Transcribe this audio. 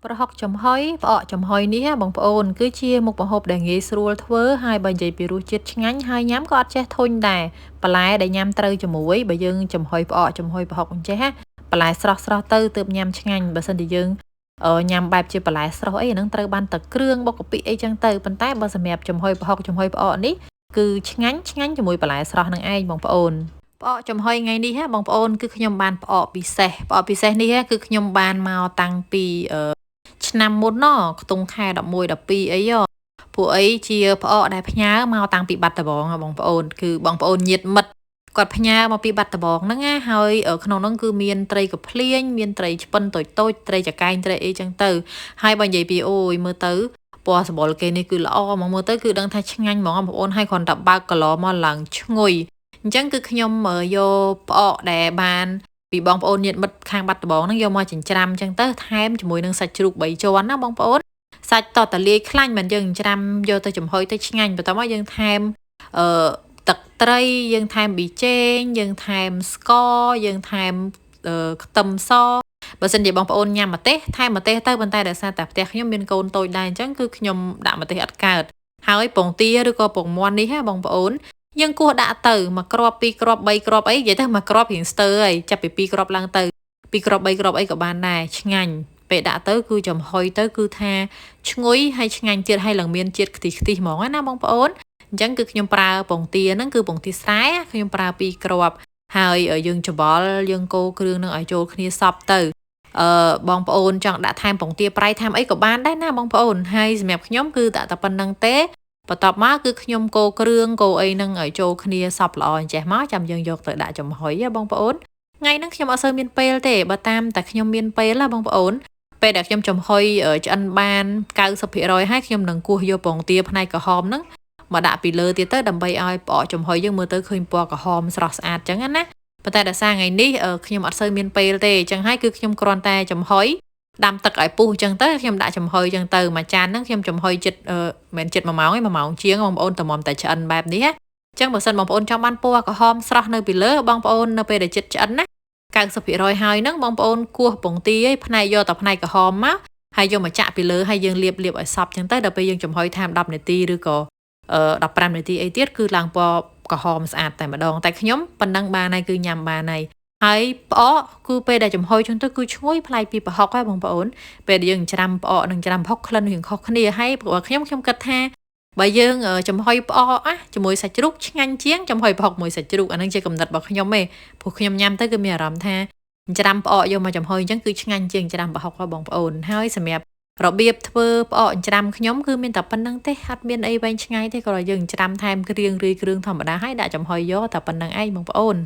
ប្រហុកចំហុយផ្អកចំហុយនេះបងប្អូនគឺជាមុខម្ហូបដែលងាយស្រួលធ្វើហើយបើនិយាយពីរសជាតិឆ្ងាញ់ហើយញ៉ាំក៏អត់ចេះធុញដែរបន្លែដែលញ៉ាំត្រូវជាមួយបើយើងចំហុយផ្អកចំហុយប្រហុកអញ្ចេះបន្លែស្រស់ទៅទើបញ៉ាំឆ្ងាញ់បើសិនជាយើងញ៉ាំបែបជាបន្លែស្រស់អីហ្នឹងត្រូវបានតែគ្រឿងបុកកាពិអីចឹងទៅប៉ុន្តែបើសម្រាប់ចំហុយប្រហុកចំហុយផ្អកនេះគឺឆ្ងាញ់ជាមួយបន្លែស្រស់នឹងឯងបងប្អូនផ្អកចំហុយថ្ងៃនេះបងប្អូនគឺខ្ញុំបានផ្អកពិសេសនេះគឺខ្ញុំបានមកតាំងពីឆ្នាំមុនណខ្ទង់ខែ11 12អីពួកអីជាផ្អកដែលផ្ញើមកតាំងពីបាត់ដំបងបងប្អូនគឺបងប្អូនញាតិមិត្តគាត់ផ្ញើមកពីបាត់ដំបងហ្នឹងណាហើយក្នុងហ្នឹងគឺមានត្រីកាភ្លៀងមានត្រីឆ្ពិនតូចត្រីចកែងត្រីអីចឹងទៅហើយបើនិយាយពីអូយមើលទៅពណ៌សម្បុរគេនេះគឺល្អមកមើលទៅគឺដឹងថាឆ្ងាញ់ហ្មងបងប្អូនហើយគ្រាន់តែបើកកឡមកឡើងឈ្ងុយអញ្ចឹងគឺខ្ញុំយកផ្អកដែលបានពីបងប្អូនញាតិមិត្តខាងបាត់ដំបងហ្នឹងយកមកចិញ្ច្រាំអញ្ចឹងទៅថែមជាមួយនឹងសាច់ជ្រូក3ជាន់ណាបងប្អូនសាច់តតលាយខ្លាញ់មិនយើងចិញ្ច្រាំយកទៅចំហុយទៅឆ្ងាញ់បន្ទាប់មកយើងថែមទឹកត្រីយើងថែមប៊ីចេងយើងថែមស្ករយើងថែមខ្ទឹមសបើសិនជាបងប្អូនញ៉ាំម្ទេសថែមម្ទេសទៅប៉ុន្តែដោយសារតែផ្ទះខ្ញុំមានកូនតូចដែរអញ្ចឹងគឺខ្ញុំដាក់ម្ទេសអត់កើតហើយពងទាឬក៏ពងមាន់នេះបងប្អូនយើងគោះដាក់ទៅ1គ្រាប់2គ្រាប់3គ្រាប់អីនិយាយទៅ1គ្រាប់រៀងស្ទើរហើយចាប់ពី2គ្រាប់ឡើងទៅ2គ្រាប់3គ្រាប់អីក៏បានដែរឆ្ងាញ់ពេលដាក់ទៅគឺចំហុយទៅគឺថាឈ្ងុយហើយឆ្ងាញ់ទៀតហើយឡើងមានជាតិខ្ទិះហ្មងណាបងប្អូនអញ្ចឹងគឺខ្ញុំប្រើពងទាហ្នឹងគឺពងទាស្រែខ្ញុំប្រើ2គ្រាប់ហើយយើងច្បល់យើងកូរគ្រឿងនឹងឲ្យចូលគ្នាសព្វទៅបងប្អូនចង់ដាក់ថែមពងទាប្រៃថែមអីក៏បានដែរណាបងប្អូនហើយសម្រាប់ខ្ញុំគឺដាក់តែប៉ុណ្្នឹងទេបន្ទាប់មកគឺខ្ញុំកូរគ្រឿងកូរអីនឹងឲ្យចូលគ្នាសព្វល្អអញ្ចេះមកចាំយើងយកទៅដាក់ចំហុយបងប្អូនថ្ងៃហ្នឹងខ្ញុំអត់សូវមានពេលទេបើតាមតែខ្ញុំមានពេលណាបងប្អូនពេលដែលខ្ញុំចំហុយឆ្អិនបាន90%ហើយខ្ញុំនឹងគោះយកពងទាផ្នែកក្រហមហ្នឹងមកដាក់ពីលើទៀតទៅដើម្បីឲ្យផ្អកចំហុយយើងមើលទៅឃើញពណ៌ក្រហមស្រស់ស្អាតអញ្ចឹងណាប៉ុន្តែដោយសារថ្ងៃនេះខ្ញុំអត់សូវមានពេលទេអញ្ចឹងហើយគឺខ្ញុំគ្រាន់តែចំហុយដាំទឹកឲ្យពុះអញ្ចឹងទៅខ្ញុំដាក់ចំហុយអញ្ចឹងទៅមួយចានហ្នឹងខ្ញុំចំហុយចិត្តមិនចិត្ត1ម៉ោងទេ1ម៉ោងជាងបងប្អូនតម្រាំតែឆ្អិនបែបនេះអញ្ចឹងបើសិនបងប្អូនចង់បានពណ៌ក្រហមស្រស់នៅពីលើបងប្អូននៅពេលដែលចិត្តឆ្អិនណា90%ហើយហ្នឹងបងប្អូនគោះពងទាឯផ្នែកយកតែផ្នែកក្រហមមកហើយយកមកចាក់ពីលើហើយយើងលាបឲ្យសព្វអញ្ចឹងទៅដល់ពេលយើងចំហុយថែម10នាទីឬក៏15នាទីអីទៀតគឺឡើងពណ៌ក្រហមស្អាតតែម្ដងតែខ្ញុំប៉ុណ្ណឹងបានហើយគឺញ៉ាំបានហើយហើយផ្អកគឺពេលដែលចំហុយចឹងទៅគឺឈ្ងុយប្លែកពីប្រហុកហើយបងប្អូនពេលដែលយើងច្រាំផ្អកនិងច្រាំប្រហុកក្លិនរៀងខុសគ្នាហើយព្រោះខ្ញុំគិតថាបើយើងចំហុយផ្អកជាមួយសាច់ជ្រូកឆ្ងាញ់ជាងចំហុយប្រហុកមួយសាច់ជ្រូកអានឹងជាកំណត់របស់ខ្ញុំទេព្រោះខ្ញុំញ៉ាំទៅគឺមានអារម្មណ៍ថាច្រាំផ្អកយកមកចំហុយអញ្ចឹងគឺឆ្ងាញ់ជាងច្រាំប្រហុកបងប្អូនហើយសម្រាប់របៀបធ្វើផ្អកច្រាំខ្ញុំគឺមានតែប៉ុណ្្នឹងទេអត់មានអីវែងឆ្ងាយទេគ្រាន់តែយើងច្រាំថែមគ្រឿងឬគ្រឿងធម្មតាហើយដាក់ចំហុយយកតែប៉ុណ្្នឹងឯងបងប្អូន